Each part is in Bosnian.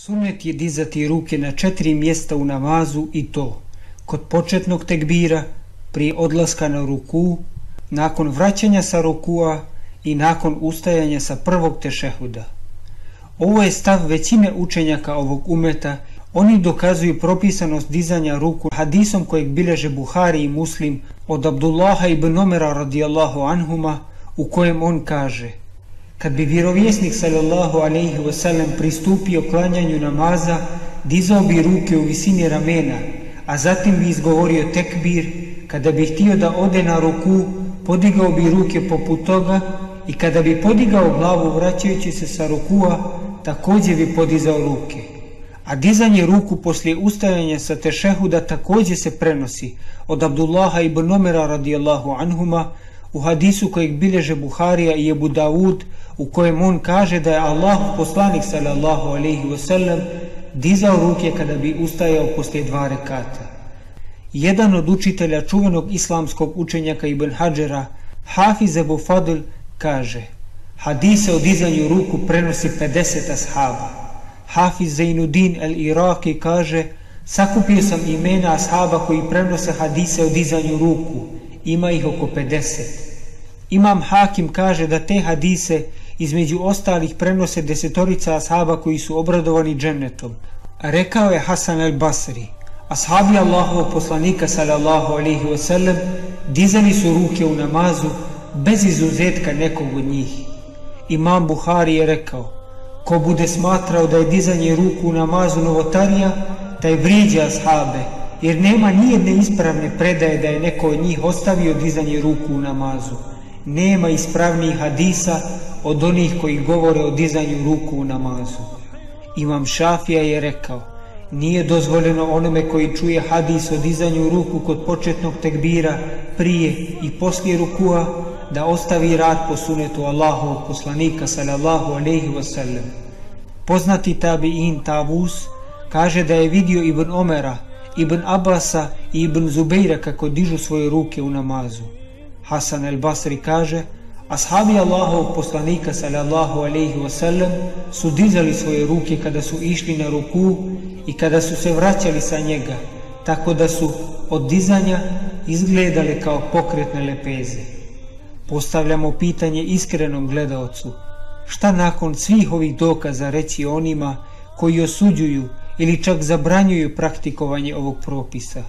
Sunnet je dizati ruke na 4 mjesta u namazu i to kod početnog tekbira, prije odlaska na ruku, nakon vraćanja sa rukua i nakon ustajanja sa prvog tešehuda. Ovo je stav većine učenjaka ovog umeta. Oni dokazuju propisanost dizanja ruku hadisom kojeg bilježe Buhari i Muslim od Abdullaha ibn Omera radijallahu anhuma, u kojem on kaže: kad bi vjerovjesnik sallallahu alejhi ve sellem pristupio klanjanju namaza, dizao bi ruke u visini ramena, a zatim bi izgovorio tekbir. Kada bi htio da ode na ruku, podigao bi ruke poput toga, i kada bi podigao glavu vraćajući se sa rukua, također bi podizao ruke. A dizanje ruku poslije ustajanja sa tešehuda također se prenosi od Abdullaha ibn Omera radijallahu anhuma u hadisu kojeg bilježe Buharija i Ebu Davud, u kojem on kaže da je Allahov poslanik sallallahu alejhi ve sellem dizao ruke kada bi ustajao poslije 2 rekata. Jedan od učitelja čuvenog islamskog učenjaka Ibn Hadžera, Hafiz Ebu Fadl, kaže: hadise o dizanju ruku prenosi 50 ashaba. Hafiz Zainuddin el-Iraki kaže: sakupio sam imena ashaba koji prenose hadise o dizanju ruku, ima ih oko 50. Imam Hakim kaže da te hadise između ostalih prenose 10 ashaba koji su obradovani džennetom. Rekao je Hasan el-Basri: ashabi Allahovog poslanika sallallahu alejhi ve sellem dizali su ruke u namazu bez izuzetka nekog od njih. Imam Buhari je rekao: ko bude smatrao da je dizanje ruku u namazu novotarija, taj vrijeđa ashabe, jer nema nijedne ispravne predaje da je neko od njih ostavio dizanje ruku u namazu. Nema ispravnijih hadisa od onih koji govore o dizanju ruku u namazu. Imam Šafija je rekao: nije dozvoljeno onome koji čuje hadis o dizanju ruku kod početnog tekbira, prije i poslije rukua, da ostavi rad po sunetu Allahovog poslanika sallallahu alejhi ve sellem. Poznati tabiin Tavus kaže da je vidio Ibn Omera, Ibn Abasa i Ibn Zubeira kako dižu svoje ruke u namazu. Hasan el-Basri kaže: ashabi Allahovog poslanika sallallahu alejhi ve sellem su dizali svoje ruke kada su išli na ruku i kada su se vraćali sa njega, tako da su od dizanja izgledale kao pokretne lepeze. Postavljamo pitanje iskrenom gledaocu: šta nakon svih ovih dokaza reći onima koji osuđuju ili čak zabranjuju praktikovanje ovog propisa?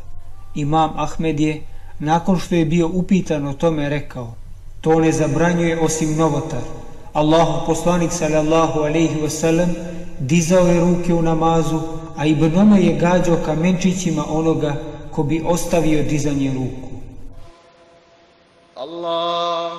Imam Ahmed je, nakon što je bio upitan o tome, rekao: to ne zabranjuje osim novotar. Allahov poslanik sallallahu alejhi ve sellem dizao je ruke u namazu, a Ibn Omer je gađao kamenčićima onoga ko bi ostavio dizanje ruku. Allah